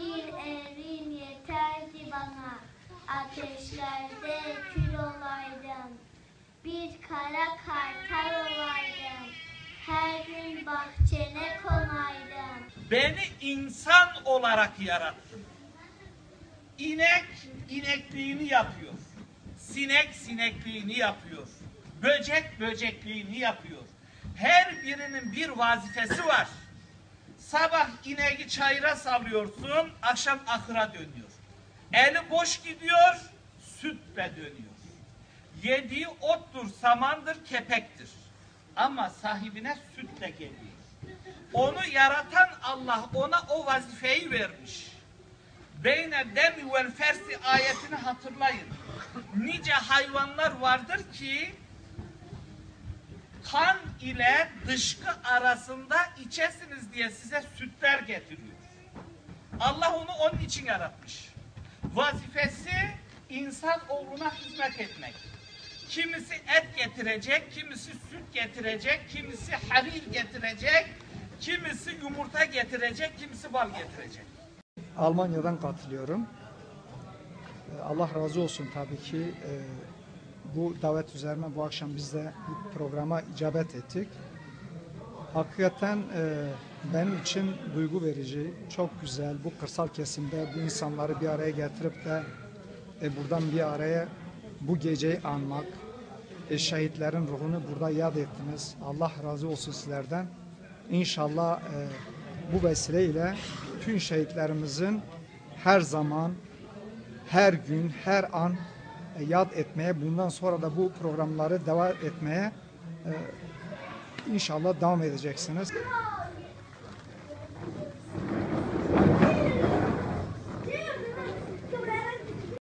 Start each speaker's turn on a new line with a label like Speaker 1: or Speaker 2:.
Speaker 1: Bir erin yeterdi bana, ateşlerde kül olaydım. Bir kara kartal olaydım, her gün bahçene konaydım.
Speaker 2: Beni insan olarak yarattın. İnek inekliğini yapıyor. Sinek sinekliğini yapıyor. Böcek böcekliğini yapıyor. Her birinin bir vazifesi var. Sabah ineği çayıra salıyorsun, akşam ahıra dönüyor. Eli boş gidiyor, sütle dönüyor. Yediği ottur, samandır, kepektir. Ama sahibine sütle geliyor. Onu yaratan Allah ona o vazifeyi vermiş. Beyne demi vel fersi ayetini hatırlayın. Nice hayvanlar vardır ki kan ile dışkı arasında içesiniz diye size sütler getiriyor. Allah onu onun için yaratmış. Vazifesi insan oğluna hizmet etmek. Kimisi et getirecek, kimisi süt getirecek, kimisi harir getirecek, kimisi yumurta getirecek, kimisi bal getirecek.
Speaker 3: Almanya'dan katılıyorum. Allah razı olsun tabii ki bu davet üzerine bu akşam biz de bu programa icabet ettik. Hakikaten benim için duygu verici, çok güzel bu kırsal kesimde bu insanları bir araya getirip de buradan bir araya bu geceyi anmak, şehitlerin ruhunu burada yad ettiniz. Allah razı olsun sizlerden. İnşallah bu vesileyle tüm şehitlerimizin her zaman, her gün, her an yad etmeye, bundan sonra da bu programları devam etmeye inşallah devam edeceksiniz.